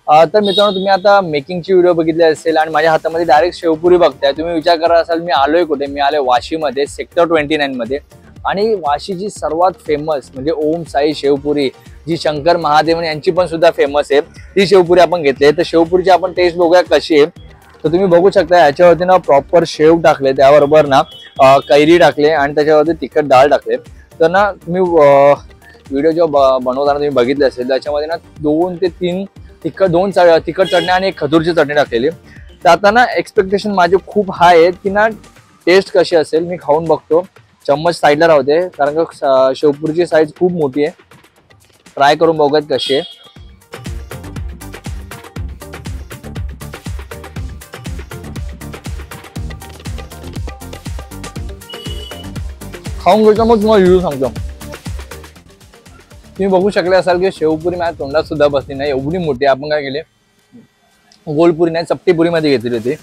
तर मित्रांनो, तुम्ही आता मेकिंगची व्हिडिओ बघितली असेल आणि माझ्या हातामध्ये डायरेक्ट शेवपुरी बघताय. तुम्ही विचार करत असाल मी आलोय कुठे. मी आलोय वाशीमध्ये सेक्टर 29 मध्ये. आणि वाशीची सर्वात फेमस म्हणजे ओम साई शेवपुरी, जी शंकर महादेव यांची पण सुद्धा फेमस आहे, ती शेवपुरी आपण घेतली. तर शेवपुरीची आपण टेस्ट बघूया कशी आहे. तर तुम्ही बघू शकता याच्यावरती ना प्रॉपर शेव टाकले, त्याबरोबर ना कैरी टाकले आणि त्याच्यावरती तिखट डाळ टाकले. तर ना तुम्ही व्हिडिओ जेव्हा बनवताना तुम्ही बघितले असेल, त्याच्यामध्ये ना 2 ते 3 तिखट चटणी आणि एक खजूरची चटणी टाकलेली. तर आता ना एक्सपेक्टेशन माझे खूप हाय आहेत की ना टेस्ट कशी असेल. मी खाऊन बघतो. चम्मच साईडला राहते कारण का शेवपुरीची साईज खूप मोठी आहे. ट्राय करून बघूयात कशी आहे. खाऊन घ्यायचं मग तुम्हाला रिव्ह्यू सांगतो. तुम्ही बघू शकले असाल की शेवपुरी माझ्या तोंडात सुद्धा बसली नाही, एवढी मोठी. आपण काय केले, गोलपुरी नाही चपटीपुरी मध्ये घेतली होती.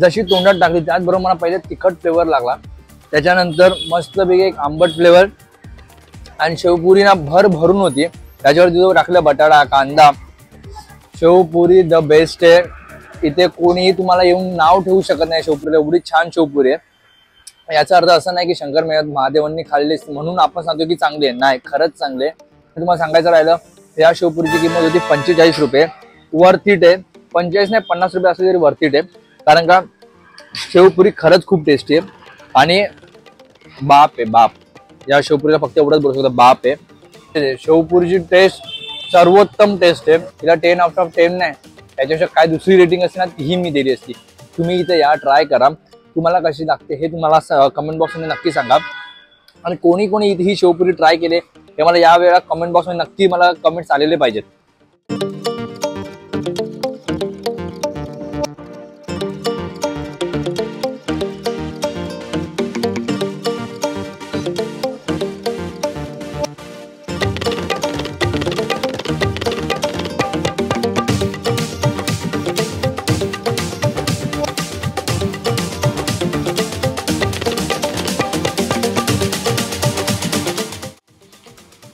जशी तोंडात टाकली त्याचबरोबर मला पहिले तिखट फ्लेवर लागला, त्याच्यानंतर मस्तपैकी एक आंबट फ्लेवर आणि शेवपुरी ना भरून होती. त्याच्यावरती जो टाकलं बटाटा कांदा, शेवपुरी द बेस्ट आहे. इथे कोणीही तुम्हाला येऊन नाव ठेवू शकत नाही शेवपुरीला, एवढी छान शेवपुरी आहे. याचा अर्थ असा नाही की शंकर महादेवांनी खाल्ली म्हणून आपण सांगतो की चांगली आहे. नाही, खरंच चांगले. तुम्हाला सांगायचं राहिलं, या शेवपुरीची किंमत होती 45 रुपये. वर्थ इट आहे. 45 नाही 50 रुपये असले तरी वर्थ इट आहे. कारण का शेवपुरी खरंच खूप टेस्टी आहे. आणि बाप आहे बाप, या शेवपुरीला फक्त एवढंच बोलू शकतो, बाप आहे. शेवपुरीची टेस्ट सर्वोत्तम टेस्ट आहे. तिला 10 आउट ऑफ 10 नाही, त्याच्यापेक्षा काय दुसरी रेटिंग असते ना तीही मी दिली असती. तुम्ही इथे या, ट्राय करा. तुम्हाला कशी लागते हे तुम्हाला कमेंट बॉक्समध्ये नक्की सांगा. आणि कोणी इथे ही शेवपुरी ट्राय केले हे मला या वेळेला कमेंट बॉक्समध्ये नक्की मला कमेंट्स आलेले पाहिजेत.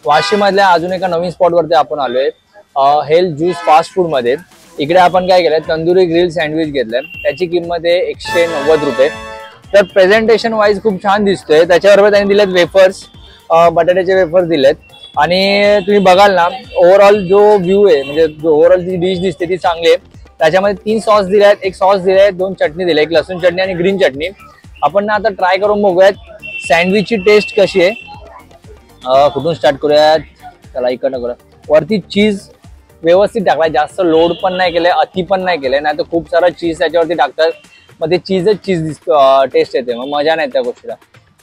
वाशीमधल्या अजून एका नवीन स्पॉटवरती आपण आलोय, हेल्थ ज्यूस फास्ट फूड मध्ये. इकडे आपण काय केलंय, तंदुरी ग्रिल सँडविच घेतलंय. त्याची किंमत आहे 190 रुपये. तर प्रेझेंटेशन वाईज खूप छान दिसतोय. त्याच्याबरोबर त्यांनी दिलेत वेफर्स, बटाट्याचे वेफर्स दिलेत. आणि तुम्ही बघाल ना ओव्हरऑल जो व्ह्यू आहे, म्हणजे जो ओव्हरऑल जी डिश दिसते ती चांगली आहे. त्याच्यामध्ये 3 सॉस दिले आहेत, एक सॉस दिले आहेत, 2 चटणी दिले, एक लसूण चटणी आणि ग्रीन चटणी. आपण ना आता ट्राय करून बघूयात सँडविचची टेस्ट कशी आहे. कुठून स्टार्ट करूयात, त्याला इकडनं करूया. वरती चीज व्यवस्थित टाकलाय, जास्त लोड पण नाही केलंय, अति पण नाही केलंय. नाही तर खूप सारा चीज त्याच्यावरती टाकतात, मग ते चीज दिसतो, टेस्ट येते, मग मजा नाही त्या गोष्टीला.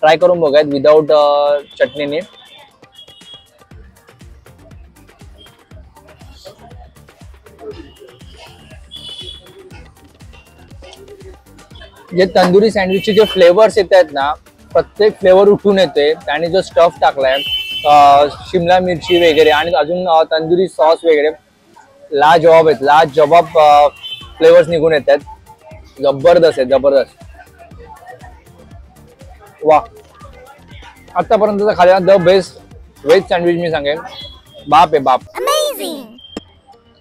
ट्राय करून बघूयात विदाऊट चटणीने. जे तंदुरी सँडविचचे जे फ्लेवर्स येत आहेत ना, प्रत्येक फ्लेवर उठून येते. आणि जो स्टफ टाकलाय, शिमला मिरची वगैरे आणि अजून तंदुरी सॉस वगैरे, लाजवाब आहेत. लाजवाब फ्लेवर्स निघून येत आहेत. जबरदस्त आहे, जबरदस्त. वा, आतापर्यंतचा खाल्लेला द बेस्ट व्हेज सँडविच मी सांगेन. बाप आहे बाप.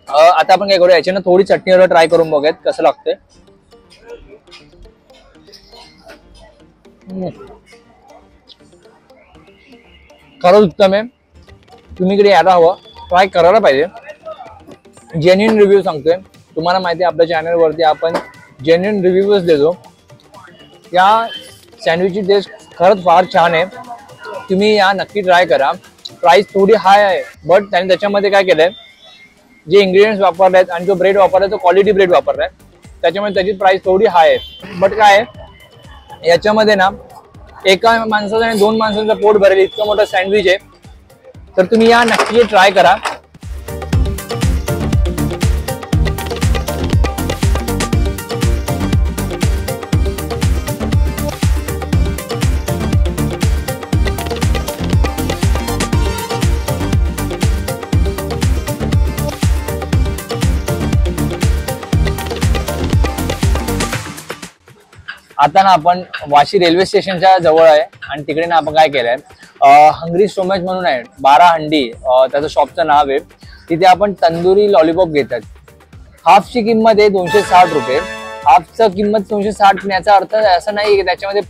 आता आपण काय करूया, याची ना थोडी चटणीवर ट्राय करून बघूयात कसं लागतंय. खरंच उत्तम आहे. तुम्ही इकडे यायला हवं, ट्राय करायला पाहिजे. जेन्युइन रिव्ह्यू सांगतोय. तुम्हाला माहिती आहे आपल्या चॅनलवरती आपण जेन्युइन रिव्ह्यूज देतो. या सँडविचची टेस्ट खरंच फार छान आहे. तुम्ही या नक्की ट्राय करा. प्राइस थोडी हाय आहे, बट त्याने त्याच्यामध्ये काय केलंय, जे इंग्रेडियंट्स वापरले आहेत आणि जो ब्रेड वापरलाय तो क्वालिटी ब्रेड वापरलाय, त्याच्यामुळे त्याची प्राइस थोडी हाय आहे. बट काय आहे, याच्यामध्ये ना एका माणसाचं आणि 2 माणसांचं पोट भरेल इतकं मोठं सँडविच आहे. तर तुम्ही या नक्की ट्राय करा. आता ना आपण वाशी रेल्वे स्टेशनच्या जवळ आहे आणि तिकडे ना आपण काय केलंय, हंग्री स्टोमच म्हणून आहे, 12 हंडी त्याचं शॉपचं नाव आहे. तिथे आपण तंदुरी लॉलीपॉप घेतात. हाफची किंमत आहे 260 रुपये. हाफचं किंमत 260 याचा अर्थ असं नाही की त्याच्यामध्ये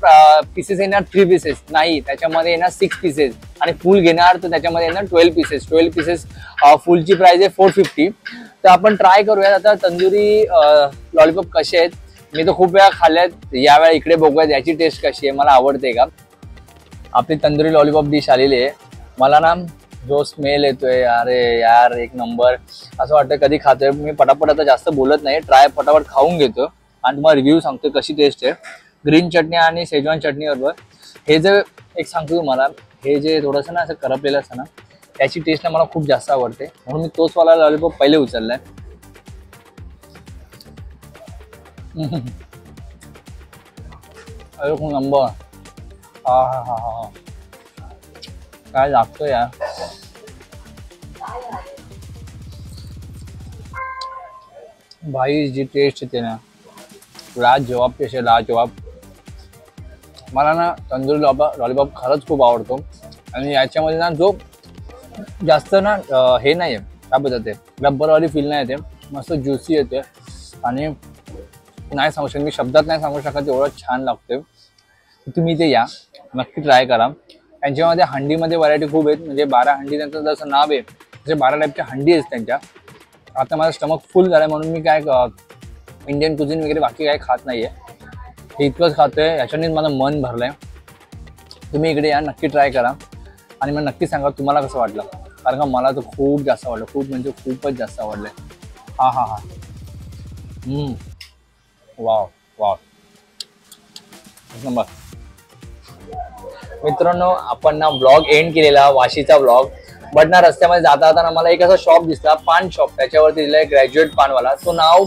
पीसेस येणार 3 पीसेस, नाही, त्याच्यामध्ये येणार 6 पीसेस आणि फुल घेणार तर त्याच्यामध्ये येणार 12 पीसेस. 12 पीसेस फुलची प्राइस आहे 450. तर आपण ट्राय करूयात आता तंदुरी लॉलीपॉप कसे आहेत. मी तर खूप वेळा खाल्ल्यात, यावेळा इकडे बघूयात याची टेस्ट कशी आहे, मला आवडते का. आपली तंदुरी लॉलीपॉप डिश आलेली आहे. मला ना जो स्मेल येतोय, अरे यार एक नंबर, असं वाटतं कधी खातोय. मी पटापट आता जास्त बोलत नाही, ट्राय पटापट खाऊन घेतो आणि तुम्हाला रिव्ह्यू सांगतो कशी टेस्ट आहे. ग्रीन चटणी आणि शेजवान चटणी बरोबर. हे जे एक सांगतो तुम्हाला, हे जे थोडंसं ना असं करपलेलं असतं ना, त्याची टेस्ट ना मला खूप जास्त आवडते, म्हणून मी तोच वाला लॉलीपॉप पहिले उचललाय. अरे खूप नंबर. हा हा हा हा, काय लागतं यार. भाई जी टेस्ट येते ना, लाजवाब टेस्ट आहे, लाजवाब. मला ना तंदुरी लॉलीपॉप खरंच खूप आवडतो आणि याच्यामध्ये ना जो जास्त ना हे नाही आहे, काय बोलतात ते, रब्बरवाली फील नाही येते, मस्त ज्युसी येते आणि नाही सांगू शकत मी, शब्दात नाही सांगू शकत एवढं छान लागते. तुम्ही ते या नक्की ट्राय करा. त्यांच्यामध्ये हंडीमध्ये व्हरायटी खूप आहेत, म्हणजे 12 हंडी त्यांचं जसं नाव आहे तसे 12 टाईपच्या हंडी आहेत त्यांच्या. आता माझं स्टमक फुल झालं म्हणून मी काय इंडियन कुझिन वगैरे बाकी काय खात नाहीये, हे इतकंच खातोय, याच्यानेच माझं मन भरलंय. तुम्ही इकडे या, नक्की ट्राय करा आणि मग नक्की सांगा तुम्हाला कसं वाटलं, कारण का मला तर खूप जास्त आवडलं, खूप म्हणजे खूपच जास्त आवडलंय. हा हा हा, वाव वाव, नंबर. मित्रांनो आपण ना व्लॉग एंड केलेला, वाशीचा व्लॉग. बट ना रस्त्यामध्ये जाता जाताना मला एक असा शॉप दिसला, पान शॉप, त्याच्यावरती दिलाय ग्रॅज्युएट पानवाला. तो नाव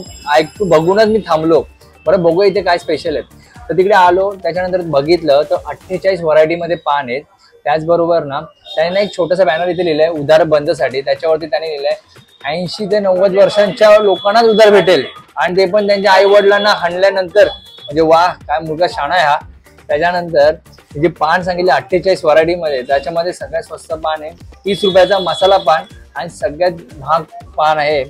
बघूनच मी थांबलो, बरं बघूया इथे काय स्पेशल आहे. तर तिकडे आलो, त्याच्यानंतर बघितलं तर 48 व्हरायटीमध्ये पान आहेत. त्याचबरोबर ना त्याने एक छोटासा बॅनर इथे लिहिलंय उधार बंदसाठी, त्याच्यावरती त्याने लिहिलंय 80 ते 90 वर्षांच्या लोकांनाच उधार भेटेल आणि ते पण त्यांच्या आई वडिलांना हाणल्यानंतर. म्हणजे वा, काय मुलगा शाणा आहे हा. त्याच्यानंतर जे पान सांगितले 48 व्हरायटीमध्ये, त्याच्यामध्ये सगळ्यात स्वस्त पान आहे 30 रुपयाचा मसाला पान आणि सगळ्यात महाग पान आहे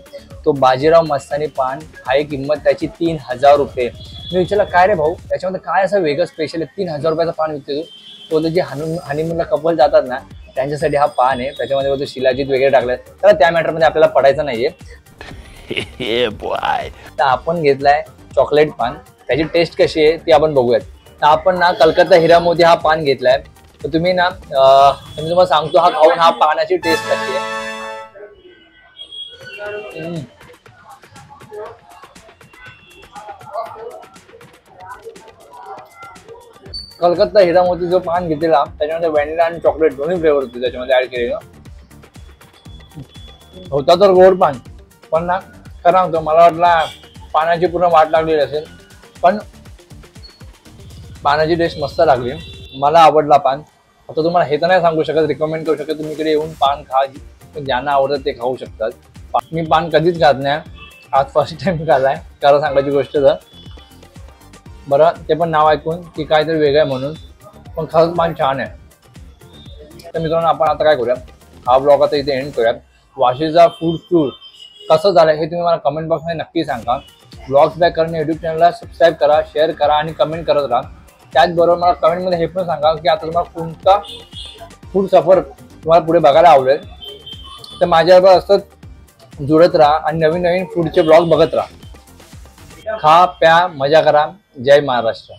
तो बाजीराव मस्तानी पान. आहे किंमत त्याची 3000 रुपये. मी विचारलं काय रे भाऊ, त्याच्यामध्ये काय असं वेगळं स्पेशल आहे, 3000 रुपयाचा पान विकते तू. तो जे हनीमूनला कपल जातात ना त्यांच्यासाठी हा पान आहे. त्याच्यामध्ये शिलाजीत वगैरे टाकलाय, तर त्या मॅटरमध्ये आपल्याला पडायचं नाहीये. तर आपण घेतलाय चॉकलेट पान, त्याची टेस्ट कशी आहे ती आपण बघूयात. तर आपण ना कलकत्ता हिरा मोती हा पान घेतलाय. तर तुम्ही ना मी तुम्हाला सांगतो हा खाऊन हा पानाची टेस्ट कशी आहे. कलकत्ता हिरा मोती जो पान घेतलेला त्याच्यामध्ये व्हॅनिला आणि चॉकलेट दोन्ही फ्लेवर होते त्याच्यामध्ये ऍड केलेलं. होता तर गोड पान, पण ना खरं सांगतो मला वाटला पानाची पूर्ण वाट लागलेली असेल, पण पानाची टेस्ट मस्त लागली, मला आवडला पान. आता तुम्हाला हे तर नाही सांगू शकत, रिकमेंड करू शकत तुम्ही इकडे येऊन पान खा, ज्यांना आवडतं ते खाऊ शकतात. मी पान कधीच खात नाही, आज फर्स्ट टाइम खाल्लाय खरं सांगायची गोष्ट तर. बरं ते पण नाव ऐकून की काहीतरी वेगळं आहे म्हणून, पण खरंच पान छान आहे. तर मित्रांनो आपण आता काय करूया, हा ब्लॉग आता इथे एंड करूयात. वाशीचा फूड टूर कसं झालं हे तुम्ही मला कमेंट बॉक्समध्ये नक्की सांगा. ब्लॉग्स बॅक करणे यूट्यूब चॅनलला सबस्क्राईब करा, शेअर करा आणि कमेंट करत राहा. त्याचबरोबर मला कमेंटमध्ये हे पण सांगा की आता तुम्हाला कोणता फूड सफर तुम्हाला पुढे बघायला आवडेल. तर माझ्याबरोबर असंच जुळत राहा आणि नवीन नवीन फूडचे ब्लॉग बघत राहा. खा प्या मजा करा. जय महाराष्ट्र.